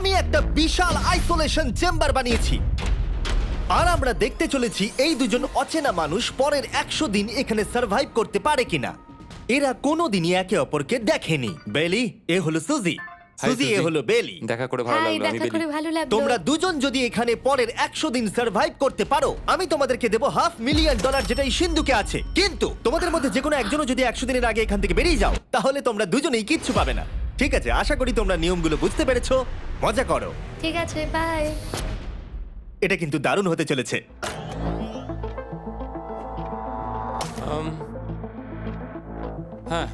আমি একটা বিশাল isolation chamber বানিয়েছি আর আমরা দেখতে চলেছি এই দুজন অচেনা মানুষ পরের 100 দিন এখানে সার্ভাইভ করতে পারে কিনা। এরা কোনোদিনই একে অপরকে দেখেনি। বেলি, এ হলো সুজি, সুজি এ হলো বেলি। দেখা করে ভালো লাগলো। আমি দেখা করে ভালো লাগলো। তোমরা দুজন যদি এখানে পরের 100 দিন সার্ভাইভ করতে পারো, আমি তোমাদেরকে দেবো $500,000 যেটা এই সিন্ধুকে আছে। কিন্তু তোমাদের মধ্যে যে কোনো একজনও যদি 100 দিনের আগে এখান থেকে বেরিয়ে যাও, তাহলে তোমরা দুজনেই কিচ্ছু পাবে না। ঠিক আছে, আশা করি তোমরা নিয়মগুলো বুঝতে পেরেছো। মজা করো। ঠিক আছে, বাই। এটা কিন্তু দারুণ হতে চলেছে। হ্যাঁ,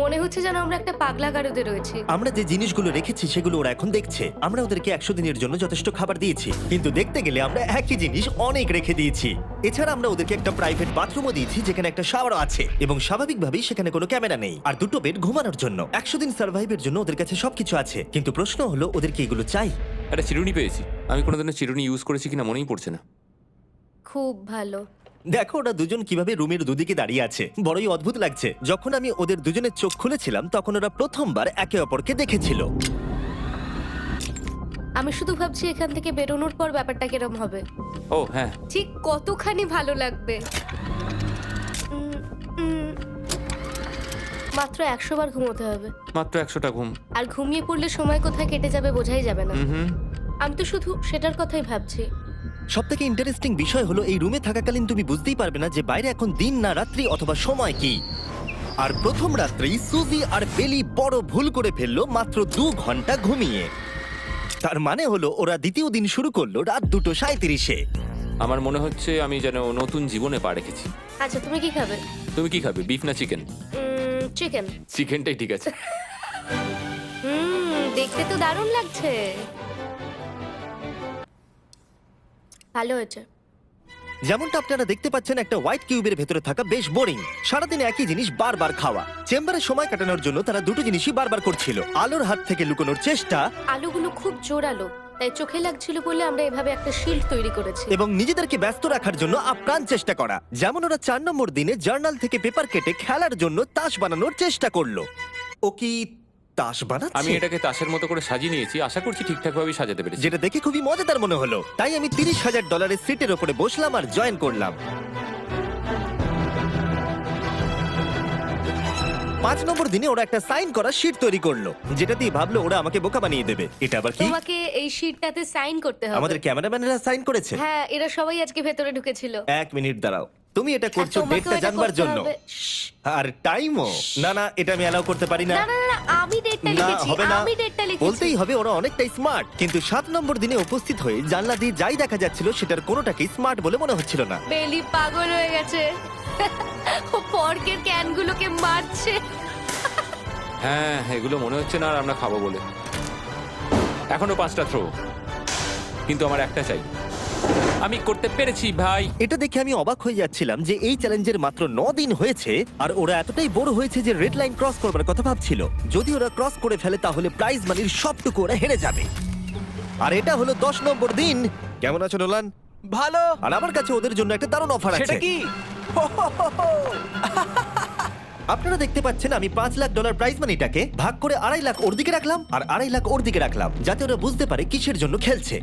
মনে হচ্ছে যেন আমরা একটা পাগলা গারদে রয়েছি। আমরা যে জিনিসগুলো রেখেছি সেগুলো ওরা এখন দেখছে। আমরা ওদেরকে 100 দিনের জন্য যথেষ্ট খাবার দিয়েছি, কিন্তু দেখতে গেলে আমরা একই জিনিস অনেক রেখে দিয়েছি। এছাড়া আমরা ওদেরকে একটা প্রাইভেট বাথরুমও দিয়েছি যেখানে একটা শাওয়ারও আছে, এবং স্বাভাবিকভাবেই সেখানে কোনো ক্যামেরা নেই, আর দুটো বেড ঘুমানোর জন্য। 100 দিন সার্ভাইভের জন্য ওদের কাছে সবকিছু আছে, কিন্তু প্রশ্ন হলো ওদেরকে এগুলো চাই। একটা চিরুনি পেয়েছি। আমি কোনোদিনও চিরুনি ইউজ করেছি কিনা মনেই পড়ছে না। খুব ভালো। দেখো ওরা দুজন কিভাবে রুমের দুদিকে দাঁড়িয়ে আছে, বড়ই অদ্ভুত লাগছে। যখন আমি ওদের দুজনের চোখ খুলেছিলাম তখন ওরা প্রথমবার একে অপরকে দেখেছিল। আমি শুধু ভাবছি এখান থেকে বেরোনোর পর ব্যাপারটা কিরম হবে। ও হ্যাঁ, ঠিক কতখানি ভালো লাগবে। মাত্র 100 বার ঘুমোতে হবে, মাত্র 100টা ঘুম। আর ঘুমিয়ে পড়লে সময় কোথায় কেটে যাবে বোঝাই যাবে না। হুম। আমি তো শুধু সেটার কথাই ভাবছি। সবথেকে ইন্টারেস্টিং বিষয় হলো এই রুমে থাকাকালীন তুমি বুঝতেই পারবে না যে বাইরে এখন দিন না রাত্রি অথবা সময় কি। আর প্রথম রাত্রেই সুজি আর বেলি বড় ভুল করে ফেললো মাত্র 2 ঘন্টা ঘুমিয়ে। তার মানে হলো ওরা দ্বিতীয় দিন শুরু করলো রাত 2:37-এ। আমার মনে হচ্ছে আমি যেন নতুন জীবনে পা রেখেছি। আচ্ছা, তুমি কি খাবে? তুমি কি খাবে, বিফ না চিকেন? চিকেন। চিকেনটাই ঠিক আছে। দেখতে তো দারুণ লাগছে। ভালো হয়েছে। যেমনটা আপনারা দেখতে পাচ্ছেন, একটা হোয়াইট কিউবের ভেতরে থাকা বেশ বোরিং। সারাদিন একই জিনিস বারবার খাওয়া। চেম্বারে সময় কাটানোর জন্য তারা দুটো জিনিসই বারবার করছিল: আলোর হাত থেকে লুকোনোর চেষ্টা, আলুগুলো খুব জোরালো, তাই চোখে লাগছিল বলে আমরা এভাবে একটা শিল্ড তৈরি করেছি। এবং নিজেদেরকে ব্যস্ত রাখার জন্য আপ্রাণ চেষ্টা করা। যেমন ওরা 4 নম্বর দিনে জার্নাল থেকে পেপার কেটে খেলার জন্য তাস বানানোর চেষ্টা করলো। ও কি তাস বানাচ্ছে? আমি এটাকে তাসের মতো করে সাজিয়ে নিয়েছি, আশা করছি ঠিকঠাকভাবে সাজাতে পেরেছি। যেটা দেখে খুবই মজাদার মনে হলো, তাই আমি $30,000 সিটের ওপরে বসলাম আর জয়েন করলাম। 5 নম্বর দিনে ওরা একটা সাইন করা শিট তৈরি করলো, যেটা দিয়ে ভাবলো ওরা আমাকে বোকা বানিয়ে দেবে। এটা আবার কি? তোমাকে এই শিটটাতে সাইন করতে হবে। আমাদের ক্যামেরাম্যানেরা সাইন করেছে। হ্যাঁ, এরা সবাই আজকে ভেতরে ঢুকেছিল। 1 মিনিট দাঁড়াও, তুমি এটা আর করছো তোমাকেও ডেটটা এটা জানবার করতে জন্য। হবে। শ্শ্। আর টাইমও না, না এটা আমি অ্যালাউ করতে পারি না। না না না, আমি ডেটটা না লিখেছি। হবে না, আমি ডেটটা লিখেছি। বলতেই হবে ওরা অনেকটাই স্মার্ট। কিন্তু 7 নম্বর দিনে উপস্থিত হয়ে জানলা দিয়ে যাই দেখা যাচ্ছিল সেটার কোনোটাকেই স্মার্ট বলে মনে হচ্ছিল না। বেলি পাগল হয়ে গেছে। ও পর্কের ক্যানগুলোকে মারছে। হ্যাঁ, এগুলো মনে হচ্ছে না আর আমরা খাবো বলে। এখনো 5টা থ্রো, কিন্তু আমার একটা চাই। আমি করতে পেরেছি ভাই। এটা দেখে আমি অবাক হয়ে যাচ্ছিলাম যে এই চ্যালেঞ্জের মাত্র 9 দিন হয়েছে আর ওরা এতটাই বড় হয়েছে যে রেড লাইন ক্রস করবার কথা ভাবছিল। যদি ওরা ক্রস করে ফেলে তাহলে প্রাইজ মানির সবটুকু ওরা হেরে যাবে। আর এটা হলো 10 নম্বর দিন। কেমন আছো নোলান? ভালো। আর আমার কাছে ওদের জন্য একটা দারুণ অফার আছে। সেটা কি? আপনারা দেখতে পাচ্ছেন আমি $5 লাখ প্রাইজ মানিটাকে ভাগ করে 2.5 লাখ ওর দিকে রাখলাম আর 2.5 লাখ ওর দিকে রাখলাম, যাতে ওরা বুঝতে পারে কিসের জন্য খেলছে।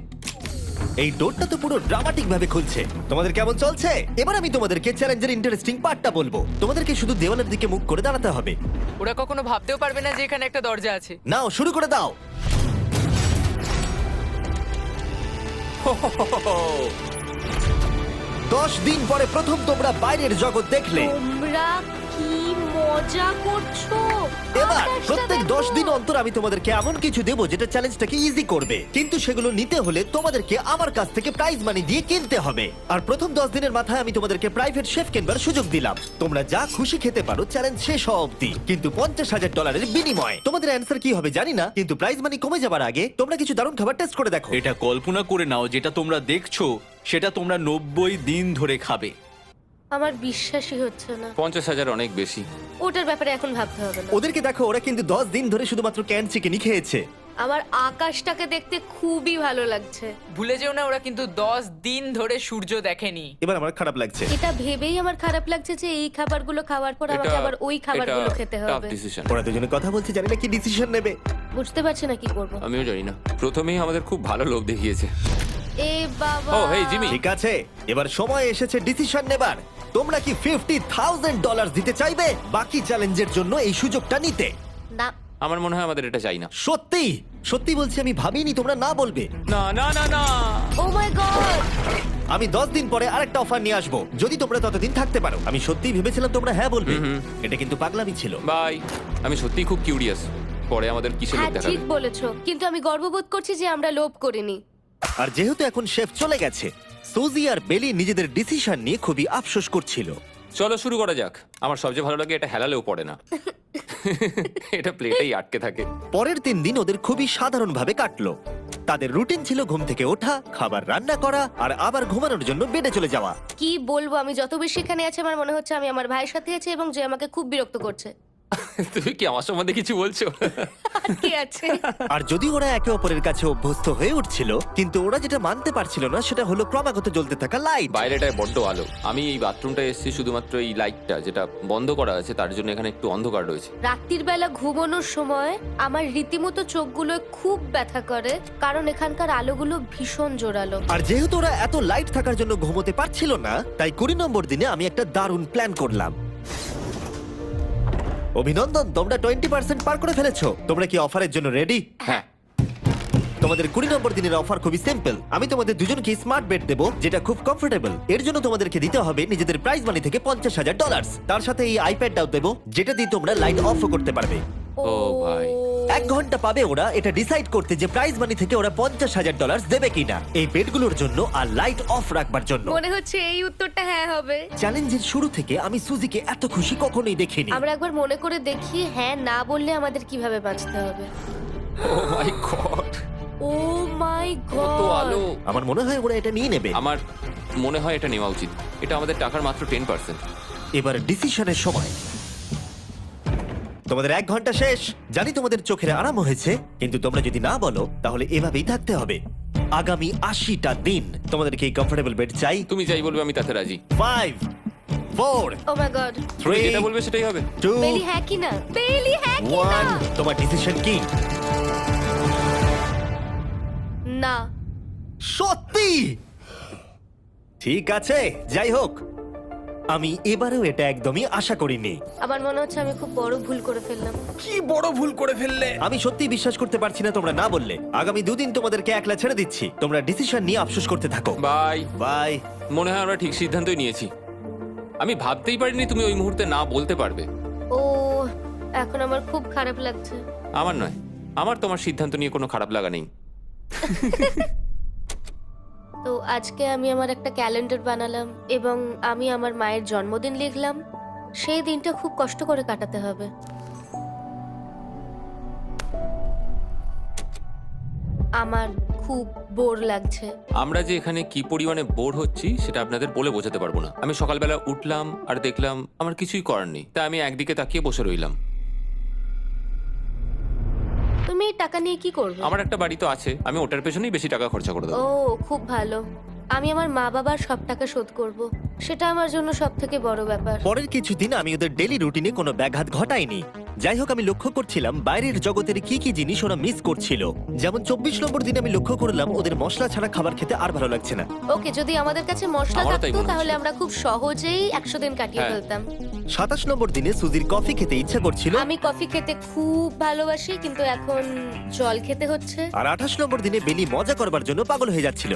এই ডোরটা তো পুরো ড্রামাটিক ভাবে খুলছে। তোমাদের কেমন চলছে? এবার আমি তোমাদেরকে চ্যালেঞ্জের ইন্টারেস্টিং পার্টটা বলবো। তোমাদেরকে শুধু দেওয়ালের দিকে মুখ করে দাঁড়াতে হবে। ওরা কখনো ভাবতেও পারবে না যে এখানে একটা দরজা আছে। নাও শুরু করে দাও। 10 দিন পরে প্রথম তোমরা বাইরের জগৎ দেখলে। তোমরা কি মজা করছো? এবার আকাশটা প্রত্যেক দেখো। 10 দিন অন্তর আমি তোমাদেরকে এমন কিছু দেবো যেটা চ্যালেঞ্জটাকে ইজি করবে, কিন্তু সেগুলো নিতে হলে তোমাদেরকে আমার কাছ থেকে প্রাইজ মানি দিয়ে কিনতে হবে। আর প্রথম 10 দিনের মাথায় আমি তোমাদেরকে প্রাইভেট শেফ কেনবার সুযোগ দিলাম। তোমরা যা খুশি খেতে পারো চ্যালেঞ্জ শেষ হওয়া অব্দি, কিন্তু $50,000 বিনিময়ে। তোমাদের অ্যান্সার কি হবে জানি না, কিন্তু প্রাইজ মানি কমে যাবার আগে তোমরা কিছু দারুণ খাবার টেস্ট করে দেখো। এটা কল্পনা করে নাও, যেটা তোমরা দেখছো সেটা তোমরা 90 দিন ধরে খাবে। আমার বিশ্বাসই হচ্ছে না। 50,000 অনেক বেশি। ওটার ব্যাপারে এখন ভাবতে হবে না। ওদেরকে দেখো, ওরা কিন্তু 10 দিন ধরে শুধুমাত্র ক্যান চিকেনই খেয়েছে। আমার আকাশটাকে দেখতে খুবই ভালো লাগছে। ভুলে যেও না, ওরা কিন্তু 10 দিন ধরে সূর্য দেখেনি। এবার আমার খারাপ লাগছে। এটা ভেবেই আমার খারাপ লাগছে যে এই খাবারগুলো খাওয়ার পর আমাকে আবার ওই খাবারগুলো খেতে টাফ হবে। ডিসিশন। ওরা দুজনে কথা বলছে, জানি না কি ডিসিশন নেবে। বুঝতে পারছি না কি করব। আমিও জানি না, প্রথমেই আমাদের খুব ভালো লোভ দেখিয়েছে। এ বাবা। ও, হেই, জিমি। ঠিক আছে, এবার সময় এসেছে ডিসিশন নেবার। তোমরা কি $50,000 দিতে চাইবে বাকি চ্যালেঞ্জের জন্য এই সুযোগটা নিতে? না। আমার মনে হয় আমাদের এটা চাই না। সত্যি সত্যি বলছি, আমি ভাবিনি তোমরা না বলবে। না না না না। ও মাই গড। আমি 10 দিন পরে আরেকটা অফার নিয়ে আসবো, যদি তোমরা ততদিন থাকতে পারো। আমি সত্যিই ভেবেছিলাম তোমরা হ্যাঁ বলবে। এটা কিন্তু পাগলামি ছিল। বাই। আমি সত্যিই খুব কিউরিয়াস, পরে আমাদের কিসের লোভ হ্যাঁ দেখাবে। ঠিক বলেছো, কিন্তু আমি গর্ববোধ করছি যে আমরা লোভ করিনি। আর যেহেতু এখন শেফ চলে গেছে, সুজি আর বেলি নিজেদের ডিসিশন নিয়ে খুবই আফসোস করছিল। চলো শুরু করা যাক। আমার সবচেয়ে ভালো লাগে এটা হেলালেও পড়ে না। এটা প্লেটেই আটকে থাকে। পরের 3 দিন ওদের খুবই সাধারণভাবে কাটলো। তাদের রুটিন ছিল ঘুম থেকে ওঠা, খাবার রান্না করা আর আবার ঘুমানোর জন্য বেডে চলে যাওয়া। কি বলবো, আমি যত বেশি এখানে আছি আমার মনে হচ্ছে আমি আমার ভাইয়ের সাথে আছি এবং যে আমাকে খুব বিরক্ত করছে। তুমি কি আমার সম্বন্ধে কিছু বলছো? কি আছে? আর যদি ওরা একে অপরের কাছে অভ্যস্ত হয়ে উঠছিল, কিন্তু ওরা যেটা মানতে পারছিল না সেটা হলো ক্রমাগত জ্বলতে থাকা লাইট। বাইরেটায় বড্ড আলো। আমি এই বাথরুমটা এসেছি শুধুমাত্র এই লাইটটা যেটা বন্ধ করা আছে তার জন্য এখানে একটু অন্ধকার রয়েছে। রাত্রির বেলা ঘুমানোর সময় আমার রীতিমতো চোখগুলো খুব ব্যথা করে, কারণ এখানকার আলোগুলো ভীষণ জোরালো। আর যেহেতু ওরা এত লাইট থাকার জন্য ঘুমোতে পারছিল না, তাই 20 নম্বর দিনে আমি একটা দারুণ প্ল্যান করলাম। অভিনন্দন, তোমরা 20% পার করে ফেলেছো। তোমরা কি অফারের জন্য রেডি? হ্যাঁ। তোমাদের 20 নম্বর দিনের অফার খুবই সিম্পল। আমি তোমাদের দুজনকে স্মার্ট বেড দেবো, যেটা খুব কমফোর্টেবল। এর জন্য তোমাদেরকে দিতে হবে নিজেদের প্রাইজ মানি থেকে $50,000। তার সাথে এই আইপ্যাডটাও দেবো, যেটা দিয়ে তোমরা লাইট অফও করতে পারবে। ও ভাই। 1 ঘন্টা পাবে ওরা এটা ডিসাইড করতে যে প্রাইজ মানি থেকে ওরা $50,000 দেবে কিনা এই বেডগুলোর জন্য আর লাইট অফ রাখবার জন্য। মনে হচ্ছে এই উত্তরটা হ্যাঁ হবে। চ্যালেঞ্জের শুরু থেকে আমি সুজিকে এত খুশি কখনোই দেখিনি। আমরা একবার মনে করে দেখি হ্যাঁ না বললে আমাদের কিভাবে বাঁচতে হবে। ও মাই গড। ও মাই কত আলো। গড। আমার মনে হয় ওরা এটা নিয়ে নেবে। আমার মনে হয় এটা নেওয়া উচিত। এটা আমাদের টাকার মাত্র 10%। এবার ডিসিশনের সময়। তোমাদের 1 ঘন্টা শেষ। জানি তোমাদের চোখের আরাম হয়েছে, কিন্তু তোমরা যদি না বলো তাহলে এভাবেই থাকতে হবে আগামী 80টা দিন। তোমাদেরকে এই কমফোর্টেবল বেড চাই। তুমি যাই বলবে আমি তাতে রাজি। 5 4 ও মাই গড। তুমি 3 যেটা বলবে সেটাই হবে। 2 বেলি হ্যাঁ কি না? বেলি হ্যাঁ কি না? 1 তোমার ডিসিশন কি? না। সত্যি? ঠিক আছে, যাই হোক, আমি এবারেও এটা একদমই আশা করিনি। আমার মনে হচ্ছে আমি খুব বড় ভুল করে ফেললাম। কি বড় ভুল করে ফেললে। আমি সত্যি বিশ্বাস করতে পারছি না তোমরা না বললে। আগামী 2 দিন তোমাদেরকে একলা ছেড়ে দিচ্ছি। তোমরা ডিসিশন নিয়ে আফসোস করতে থাকো। বাই। বাই। মনে হয় আমরা ঠিক সিদ্ধান্তই নিয়েছি। আমি ভাবতেই পারিনি তুমি ওই মুহূর্তে না বলতে পারবে। ও, এখন আমার খুব খারাপ লাগছে। আমার নয়, আমার তোমার সিদ্ধান্ত নিয়ে কোনো খারাপ লাগা নেই। তো আজকে আমি আমার একটা ক্যালেন্ডার বানালাম এবং আমি আমার মায়ের জন্মদিন লিখলাম। সেই দিনটা খুব কষ্ট করে কাটাতে হবে। আমার খুব বোর লাগছে। আমরা যে এখানে কি পরিমাণে বোর হচ্ছি সেটা আপনাদের বলে বোঝাতে পারবো না। আমি সকালবেলা উঠলাম আর দেখলাম আমার কিছুই করার নেই, তাই আমি একদিকে তাকিয়ে বসে রইলাম। তুমি এই টাকা নিয়ে কি করবে? আমার একটা বাড়ি তো আছে, আমি ওটার পেছনেই বেশি টাকা খরচা করে ও দেবো। খুব ভালো। আমি আমার মা বাবার সব টাকা শোধ করব। সেটা আমার জন্য সব থেকে বড় ব্যাপার। পরের কিছুদিন আমি ওদের ডেলি রুটিনে কোনো ব্যাঘাত ঘটাইনি। যাই হোক, আমি লক্ষ্য করছিলাম বাইরের জগতের কি কি জিনিস ওরা মিস করছিল। যেমন 24 নম্বর দিনে আমি লক্ষ্য করলাম ওদের মশলা ছাড়া খাবার খেতে আর ভালো লাগছে না। ওকে, যদি আমাদের কাছে মশলা আমারও তাই থাকতো মনে তাহলে হচ্ছে। আমরা খুব সহজেই 100 দিন কাটিয়ে হ্যাঁ। ফেলতাম। 27 নম্বর দিনে সুজির কফি খেতে ইচ্ছা করছিল, আমি কফি খেতে খুব ভালোবাসি, কিন্তু এখন জল খেতে হচ্ছে। আর 28 নম্বর দিনে বেলি মজা করবার জন্য পাগল হয়ে যাচ্ছিল।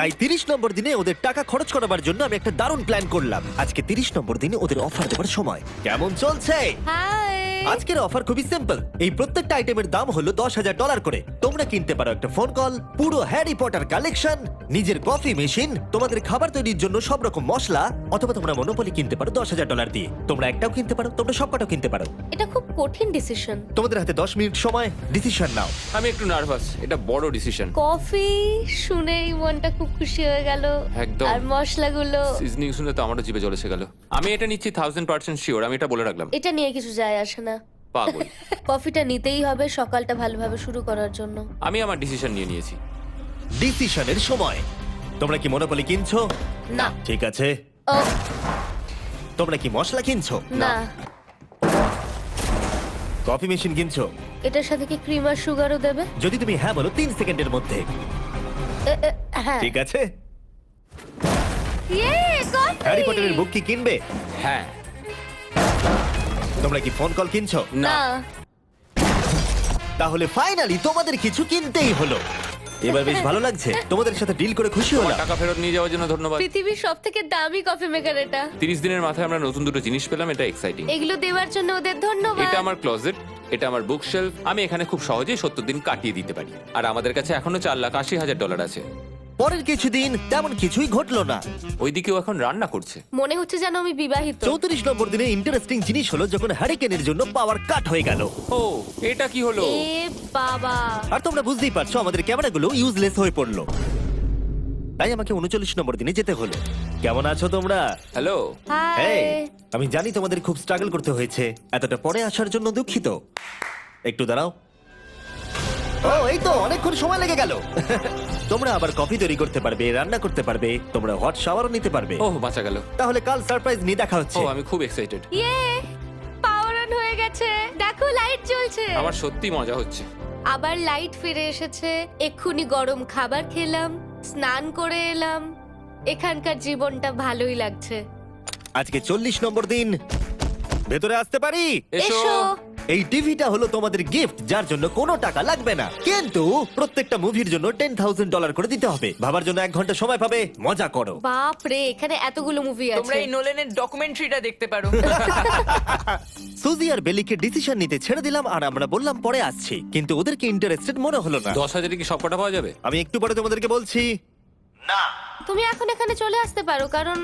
তাই 30 নম্বর দিনে ওদের টাকা খরচ করাবার জন্য আমি একটা দারুণ প্ল্যান করলাম। আজকে 30 নম্বর দিনে ওদের অফার দেবার সময়। কেমন চলছে? হাই। আজকের অফার খুবই সিম্পল। এই প্রত্যেকটা আইটেমের দাম হলো $10,000 করে। তোমরা কিনতে পারো একটা ফোন কল, পুরো হ্যারি পটার কালেকশন, নিজের কফি মেশিন, তোমাদের খাবার তৈরির জন্য সব রকম মশলা, অথবা তোমরা মনোপলি কিনতে পারো $10,000 দিয়ে। তোমরা একটাও কিনতে পারো, তোমরা সবকটাও কিনতে পারো। এটা খুব কঠিন ডিসিশন। তোমাদের হাতে 10 মিনিট সময়, ডিসিশন নাও। আমি একটু নার্ভাস, এটা বড় ডিসিশন। কফি শুনেই মনটা খুব খুশি হয়ে গেল। একদম। আর মশলাগুলো, সিজনিং শুনে তো আমারও জিভে জল এসে গেল। আমি এটা নিচ্ছি 1000% শিওর, আমি এটা বলে রাখলাম। এটা নিয়ে কিছু যায় আসে না। পাগল। কফিটা নিতেই হবে সকালটা ভালোভাবে শুরু করার জন্য। আমি আমার ডিসিশন নিয়ে নিয়েছি। ডিসিশনের সময়। তোমরা কি মনোপলি কিনছো? না। ঠিক আছে। ও তোমরা কি মশলা কিনছো? না। কফি মেশিন কিনছো? এটার সাথে কি ক্রিম আর সুগারও দেবে? যদি তুমি হ্যাঁ বলো 3 সেকেন্ডের মধ্যে। হ্যাঁ। ঠিক আছে। ইয়ে, কফি! হ্যারি পটারের বুক কি কিনবে? হ্যাঁ। তোমরা কি ফোন কল কিনছো? না। তাহলে ফাইনালি তোমাদের কিছু কিনতেই হলো। এবার বেশ ভালো লাগছে। তোমাদের সাথে ডিল করে খুশি তোমার হলাম। টাকা ফেরত নিয়ে যাওয়ার জন্য ধন্যবাদ। পৃথিবীর সবথেকে দামি কফি মেকার এটা। 30 দিনের মাথায় আমরা নতুন দুটো জিনিস পেলাম, এটা এক্সাইটিং। এগুলো দেওয়ার জন্য ওদের ধন্যবাদ। এটা আমার ক্লোজেট, এটা আমার বুক শেলফ। আমি এখানে খুব সহজেই 70 দিন কাটিয়ে দিতে পারি। আর আমাদের কাছে এখনো $4,80,000 আছে। পরের কিছুদিন তেমন কিছুই ঘটলো না। ওইদিকেও এখন রান্না করছে। মনে হচ্ছে যেন আমি বিবাহিত। 34 নম্বর দিনে ইন্টারেস্টিং জিনিস হলো যখন হ্যারিকেনের জন্য পাওয়ার কাট হয়ে গেল। ও, এটা কি হলো? এ বাবা! আর তোমরা বুঝতেই পারছো আমাদের ক্যামেরাগুলো ইউজলেস হয়ে পড়লো। তাই আমাকে 39 নম্বর দিনে যেতে হলো। কেমন আছো তোমরা? হ্যালো। হাই। এই, আমি জানি তোমাদের খুব স্ট্রাগল করতে হয়েছে। এতটা পরে আসার জন্য দুঃখিত। একটু দাঁড়াও। ও, এই তো অনেকক্ষণ সময় লেগে গেল। তোমরা আবার কফি তৈরি করতে পারবে, রান্না করতে পারবে, তোমরা হট শাওয়ারও নিতে পারবে। ও, বাঁচা গেল। তাহলে কাল সারপ্রাইজ নিয়ে দেখা ও, হচ্ছে। আমি খুব এক্সাইটেড। ইয়ে! পাওয়ার অন হয়ে গেছে। দেখো লাইট জ্বলছে। আমার সত্যি মজা হচ্ছে। আবার লাইট ফিরে এসেছে। এক্ষুনি গরম খাবার খেলাম, স্নান করে এলাম। এখানকার জীবনটা ভালোই লাগছে। আজকে 40 নম্বর দিন। ভেতরে আসতে পারি? এসো। এই টিভিটা হলো তোমাদের গিফট, যার জন্য কোনো টাকা লাগবে না, কিন্তু প্রত্যেকটা মুভির জন্য $10,000 করে দিতে হবে। ভাবার জন্য 1 ঘন্টা সময় পাবে। মজা করো। বাপ রে, এখানে এতগুলো মুভি তোমরা আছে। এই নোলেনের ডকুমেন্টারিটা দেখতে পারো। সুজি আর বেলিকে ডিসিশন নিতে ছেড়ে দিলাম আর আমরা বললাম পরে আসছি, কিন্তু ওদেরকে ইন্টারেস্টেড মনে হলো না। 10,000-এ কি সবকটা পাওয়া যাবে? আমি একটু পরে তোমাদেরকে বলছি। না, তুমি এখন এখানে চলে আসতে পারো, কারণ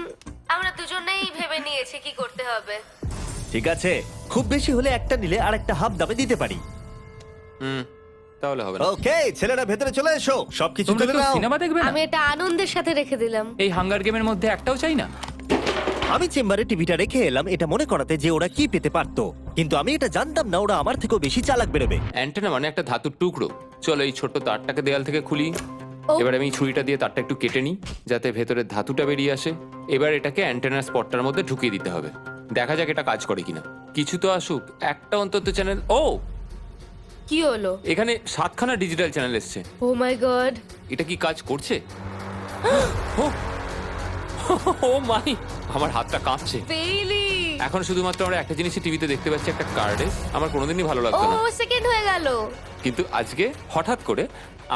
আমরা দুজনেই ভেবে নিয়েছি কি করতে হবে। ঠিক আছে, খুব বেশি হলে একটা নিলে আর একটা হাফ দামে দিতে পারি। হুম, তাহলে হবে না। ওকে, ছেলেরা ভেতরে চলে এসো, সবকিছু তোমরা তুলে কেউ নাও। সিনেমা দেখবে না? আমি এটা আনন্দের সাথে রেখে দিলাম। এই হাঙ্গার গেমের মধ্যে একটাও চাই না। আমি চেম্বারে টিভিটা রেখে এলাম এটা মনে করাতে যে ওরা কি পেতে পারতো, কিন্তু আমি এটা জানতাম না ওরা আমার থেকেও বেশি চালাক বেরোবে। অ্যান্টেনা মানে একটা ধাতুর টুকরো। চলো এই ছোট্ট তারটাকে দেয়াল থেকে খুলি। ও। এবার আমি ছুরিটা দিয়ে তারটা একটু কেটে নিই যাতে ভেতরে ধাতুটা বেরিয়ে আসে। এবার এটাকে অ্যান্টেনার স্পটটার মধ্যে ঢুকিয়ে দিতে হবে। দেখা যাক এটা কাজ করে কিনা। কিছু তো আসুক, একটা অন্তত চ্যানেল। ও, কি হলো? এখানে 7খানা ডিজিটাল চ্যানেল এসছে। ও মাই গড! এটা কি কাজ করছে? ও, ও মাই, আমার হাতটা কাঁপছে। বেইলি! এখন শুধুমাত্র আমরা একটা জিনিসই টিভিতে দেখতে পাচ্ছি, একটা কার্ডে। আমার কোনোদিনই ভালো ও লাগতো না, সেকেন্ড হয়ে গেল। কিন্তু আজকে হঠাৎ করে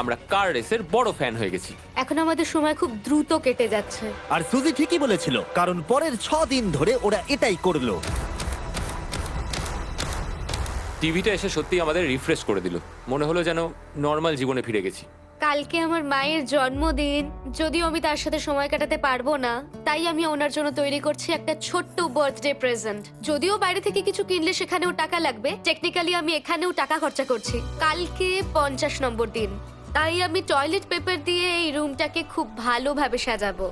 আমরা কার রেসের বড় ফ্যান হয়ে গেছি। এখন আমাদের সময় খুব দ্রুত কেটে যাচ্ছে। আর সুজি ঠিকই বলেছিল, কারণ পরের 6 দিন ধরে ওরা এটাই করলো। টিভিটা এসে সত্যি আমাদের রিফ্রেশ করে দিল। মনে হলো যেন নর্মাল জীবনে ফিরে গেছি। কালকে আমার মায়ের জন্মদিন, যদিও আমি তার সাথে সময় কাটাতে পারবো না, তাই আমি ওনার জন্য তৈরি করছি একটা ছোট্ট বার্থডে প্রেজেন্ট। যদিও বাইরে থেকে কিছু কিনলে সেখানেও টাকা লাগবে, টেকনিক্যালি আমি এখানেও টাকা খরচা করছি। কালকে 50 নম্বর দিন, তাই আমি টয়লেট পেপার দিয়ে এই রুমটাকে খুব ভালোভাবে সাজাবো।